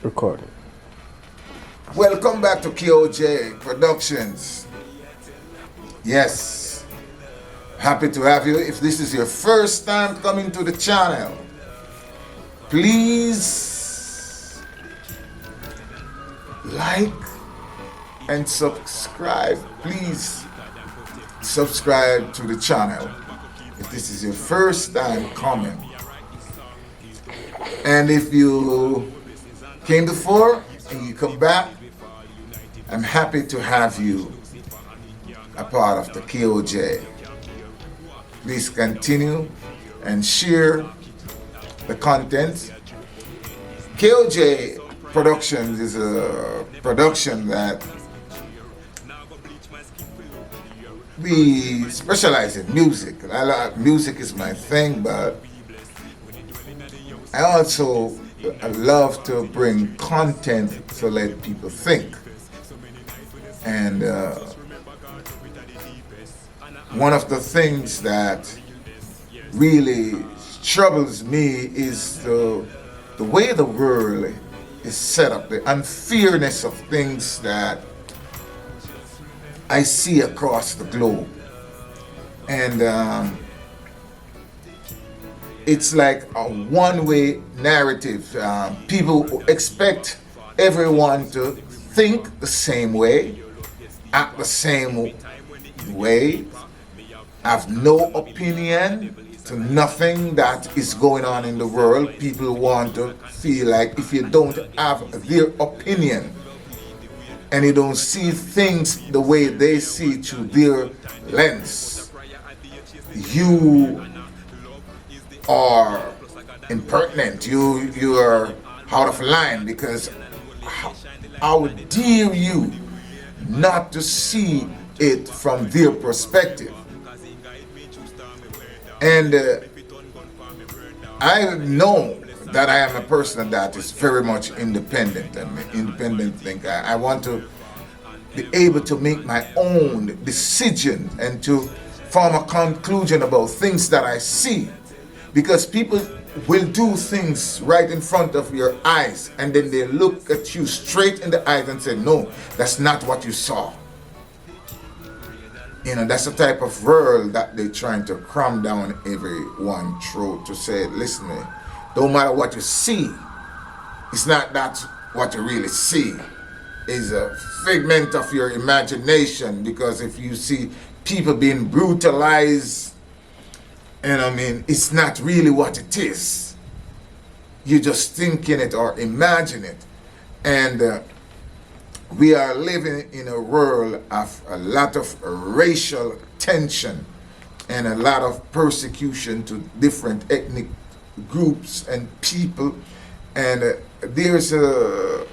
Recording. Welcome back to KOJ Productions. Yes, happy to have you. If this is your first time coming to the channel, please like and subscribe. Please subscribe to the channel if this is your first time coming. And if you came before and you come back, I'm happy to have you a part of the KOJ. Please continue and share the content. KOJ Productions is a production that we specialize in music. Music is my thing, but I also love to bring content to let people think. And one of the things that really troubles me is the way the world is set up, the unfairness of things that I see across the globe. And it's like a one-way narrative. People expect everyone to think the same way, act the same way, have no opinion to nothing that is going on in the world. People want to feel like if you don't have their opinion and you don't see things the way they see through their lens, you are impertinent, you are out of line, because how dare you not to see it from their perspective. And I know that I am a person that is very much independent and an independent thinker. I want to be able to make my own decision and to form a conclusion about things that I see. Because people will do things right in front of your eyes and then they look at you straight in the eyes and say, no, that's not what you saw. You know, that's the type of world that they're trying to cram down everyone's throat, to say, listen, don't matter what you see, it's not that what you really see. It's a figment of your imagination, because if you see people being brutalized, and I mean, it's not really what it is. You're just thinking it or imagine it. And we are living in a world of a lot of racial tension and a lot of persecution to different ethnic groups and people. And there's a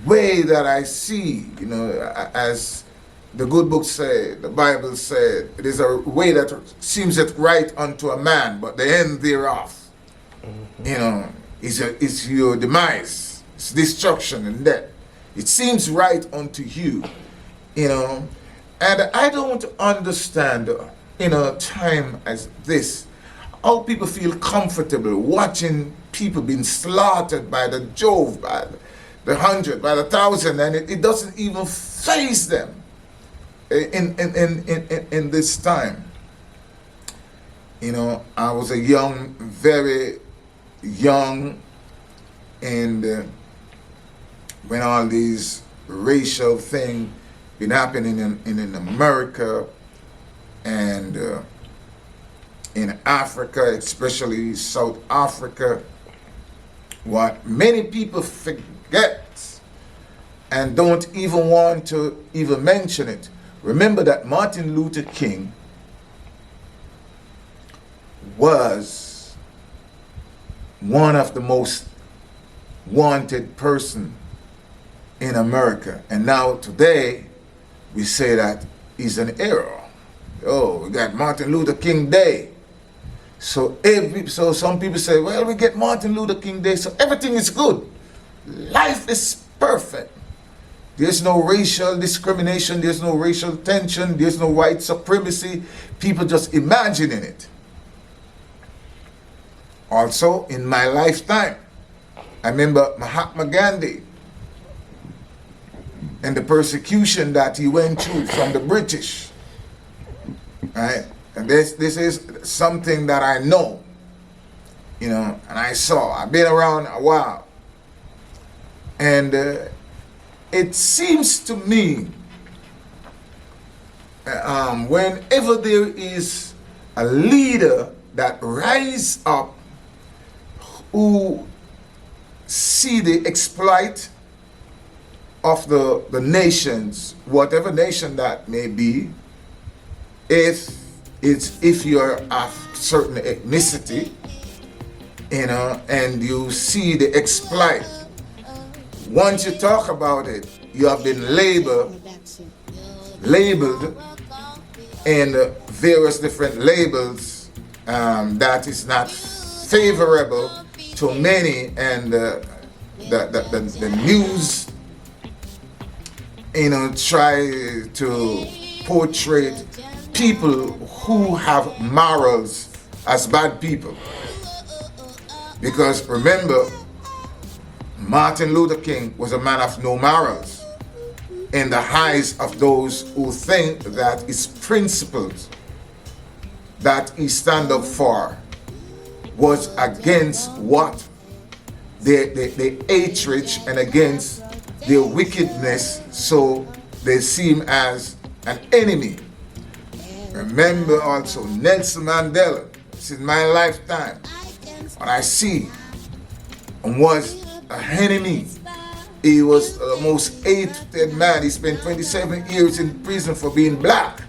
way that I see, you know, as the good book said, the Bible said, it is a way that seems it right unto a man, but the end thereof, you know, is your demise, it's destruction and death. It seems right unto you, you know. And I don't understand in a time as this how people feel comfortable watching people being slaughtered by the Jove, by the 100, by the 1,000, and it doesn't even faze them. In this time, you know, I was a young, very young, and when all these racial things been happening in America and in Africa, especially South Africa, what many people forget and don't even want to even mention it. Remember that Martin Luther King was one of the most wanted person in America. And now today, we say that he's an hero. Oh, we got Martin Luther King Day. So some people say, well, we get Martin Luther King Day, so everything is good. Life is perfect. There's no racial discrimination, there's no racial tension, there's no white supremacy. People just imagining it. Also, in my lifetime, I remember Mahatma Gandhi and the persecution that he went through from the British, right? And this is something that I know, you know, and I saw. I've been around a while. And it seems to me, whenever there is a leader that rise up who see the exploit of the nations, whatever nation that may be, if you're of certain ethnicity, you know, and you see the exploit, once you talk about it, you have been labeled in various different labels that is not favorable to many, and the news, you know, try to portray people who have morals as bad people. Because remember, Martin Luther King was a man of no morals in the eyes of those who think that his principles that he stand up for was against what the hatred and against their wickedness, so they seem as an enemy. Remember also Nelson Mandela, since my lifetime, what I see was an enemy. He was the most hated man. He spent 27 years in prison for being black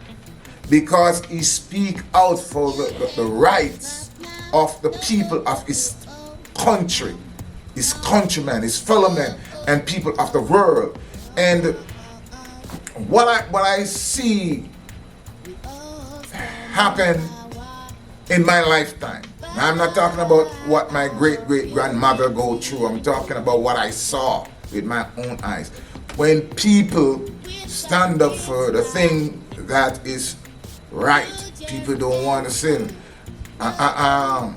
because he speak out for the rights of the people of his country, his countrymen, his fellow men, and people of the world. And what I see happen in my lifetime, I'm not talking about what my great-great-grandmother go through. I'm talking about what I saw with my own eyes. When people stand up for the thing that is right, people don't want to sin. I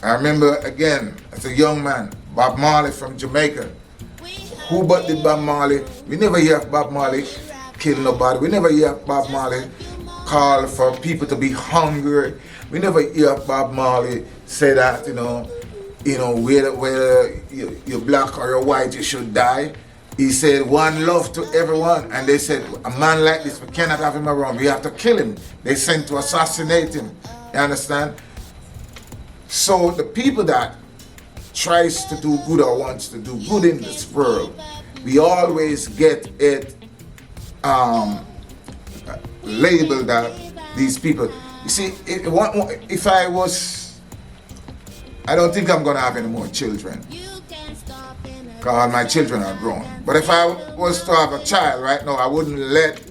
remember, again, as a young man, Bob Marley from Jamaica. Who but did Bob Marley? We never hear of Bob Marley kill nobody. We never hear of Bob Marley call for people to be hungry. We never hear of Bob Marley say that, whether you're black or you're white, you should die. He said one love to everyone, and they said a man like this, we cannot have him around. We have to kill him. They sent to assassinate him. You understand? So the people that tries to do good or wants to do good in this world, we always get it labeled that these people. You see, if I don't think I'm gonna have any more children, because my children are grown. But if I was to have a child right now, I wouldn't let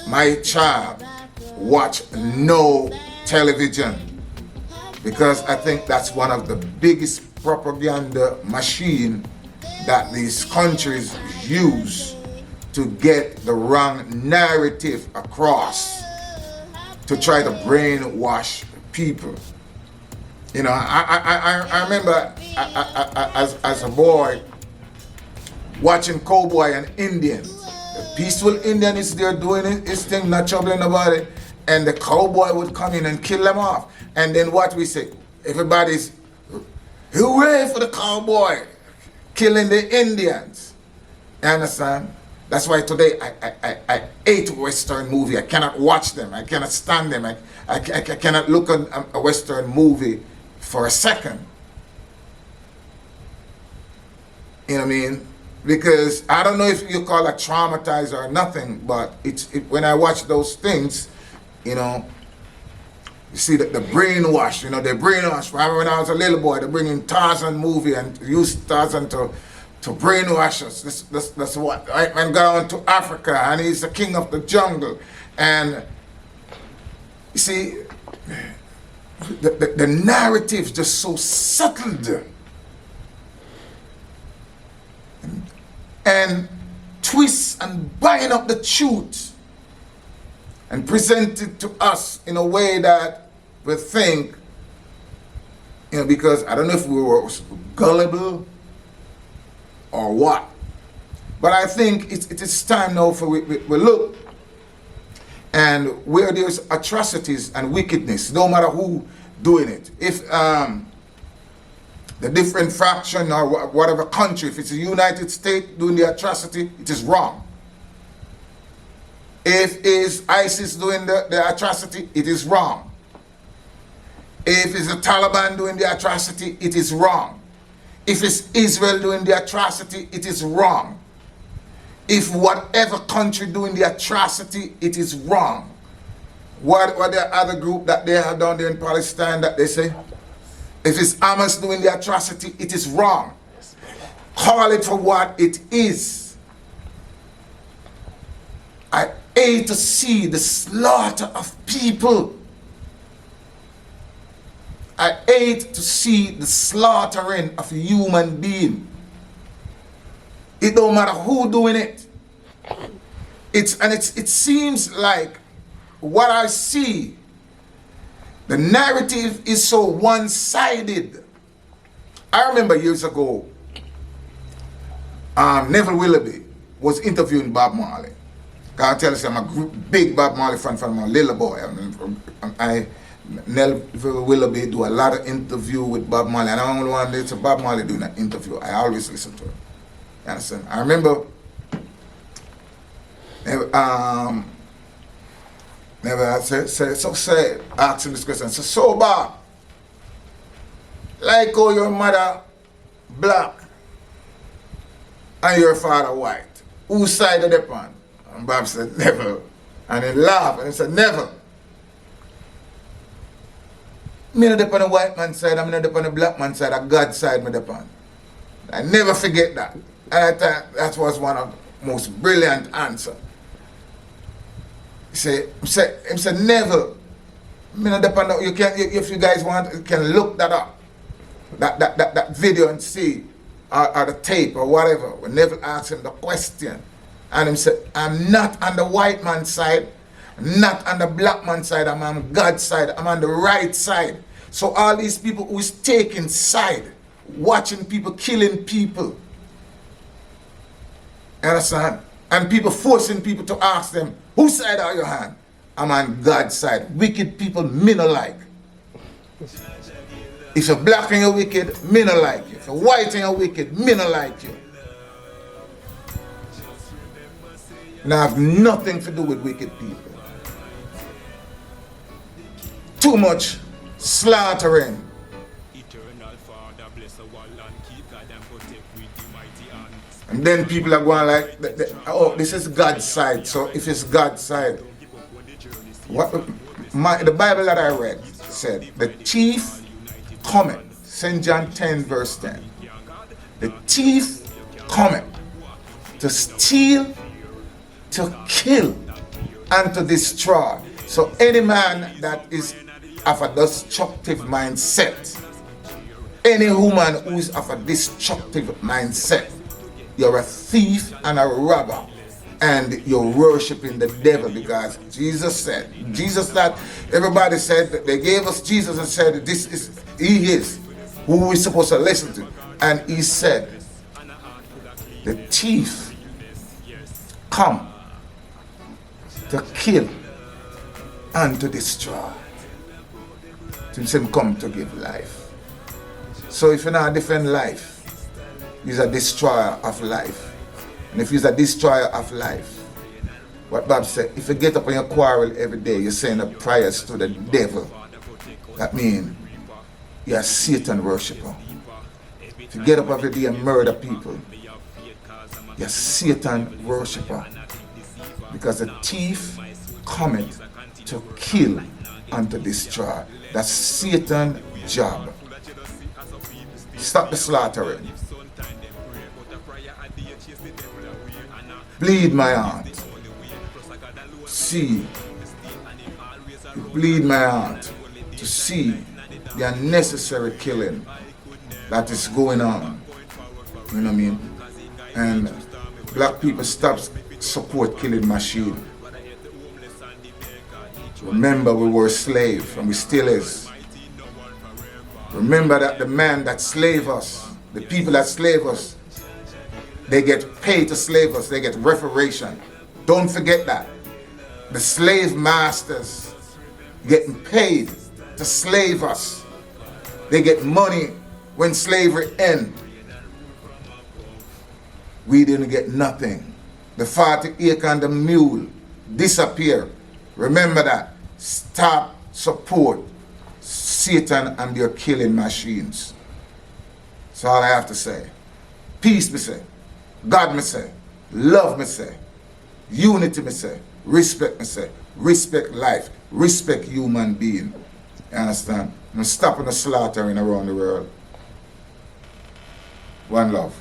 my child watch no television, because I think that's one of the biggest propaganda machine that these countries use to get the wrong narrative across, to try to brainwash people. You know, I remember as a boy watching cowboy and Indians. The peaceful Indian is there doing his thing, not troubling nobody, and the cowboy would come in and kill them off. And then what we say, everybody's hooray for the cowboy killing the Indians. You understand? That's why today I hate Western movie. I cannot watch them. I cannot stand them. I cannot look at a Western movie for a second. You know what I mean? Because I don't know if you call it traumatized or nothing, but when I watch those things, you know, you see the brainwash, you know, they brainwash. I remember when I was a little boy, they bring in Tarzan movie and use Tarzan to brainwash us. That's what right man got on to Africa and he's the king of the jungle. And you see, the narrative just so settled and twist and bind up the truth and present it to us in a way that we think, you know, because I don't know if we were gullible or what. But I think it is time now for we look, and where there's atrocities and wickedness, no matter who doing it. If the different faction or whatever country, if it's the United States doing the atrocity, it is wrong. If it's ISIS doing the atrocity, it is wrong. If it's the Taliban doing the atrocity, it is wrong. If it's Israel doing the atrocity, it is wrong. If whatever country doing the atrocity, it is wrong. What the other group that they have down there in Palestine that they say? If it's Hamas doing the atrocity, it is wrong. Call it for what it is. I hate to see the slaughter of people. I hate to see the slaughtering of a human being. It don't matter who doing it. It seems like what I see, the narrative is so one-sided. I remember years ago, Neville Willoughby was interviewing Bob Marley. I tell you, I'm a big Bob Marley fan from a little boy. Neville Willoughby do a lot of interview with Bob Marley, and I don't want to listen to Bob Marley doing an interview. I always listen to him. You understand? I remember asked him this question. So Bob, like how your mother black and your father white, whose side are they on? And Bob said, never. And he laughed and he said, never. Me not on the white man's side, I'm not on the black man's side, a God's side me on. I never forget that. And I thought that was one of the most brilliant answers. He said, never. Me not on you can, if you guys want, you can look that up. That video and see, or the tape or whatever. We never asked him the question. And he said, I'm not on the white man's side, not on the black man's side, I'm on God's side, I'm on the right side. So all these people who is taking side, watching people killing people, you understand? And people forcing people to ask them, whose side are you on? I'm on God's side. Wicked people, me no like. If you're black and you're wicked, me no like you. If you're white and you're wicked, me no like you. And I have nothing to do with wicked people. Too much slaughtering. And then people are going like, oh, this is God's side. So if it's God's side, the Bible that I read said, the thief cometh, St. John 10 verse 10. The thief cometh to steal, to kill, and to destroy. So any man that is of a destructive mindset, any woman who is of a destructive mindset, you're a thief and a robber, and you're worshiping the devil, because Jesus that everybody said that they gave us Jesus and said he is who we're supposed to listen to. And he said, the thief come to kill and to destroy. He said, come to give life. So if you're not defend life, he's a destroyer of life. And if he's a destroyer of life, what Bob said, if you get up and you quarrel every day, you're saying a prayers to the devil, that means you're a Satan worshiper. If you get up every day and murder people, you're a Satan worshiper. Because the thief cometh to kill and to destroy. That's Satan's job. Stop the slaughtering. Bleed my heart. See. Bleed my heart to see the unnecessary killing that is going on. You know what I mean? And black people stop support killing machine. Remember, we were slaves and we still is. Remember that the man that slave us, the people that slave us, They get paid to slave us. They get reparation. Don't forget that. The slave masters getting paid to slave us. They get money when slavery ends. We didn't get nothing. The 40 acre and the mule disappear. Remember that. Stop support Satan and their killing machines. That's all I have to say. Peace, me say. God, me say. Love, me say. Unity, me say. Respect, me say. Respect life. Respect human being. You understand? I'm stopping the slaughtering around the world. One love.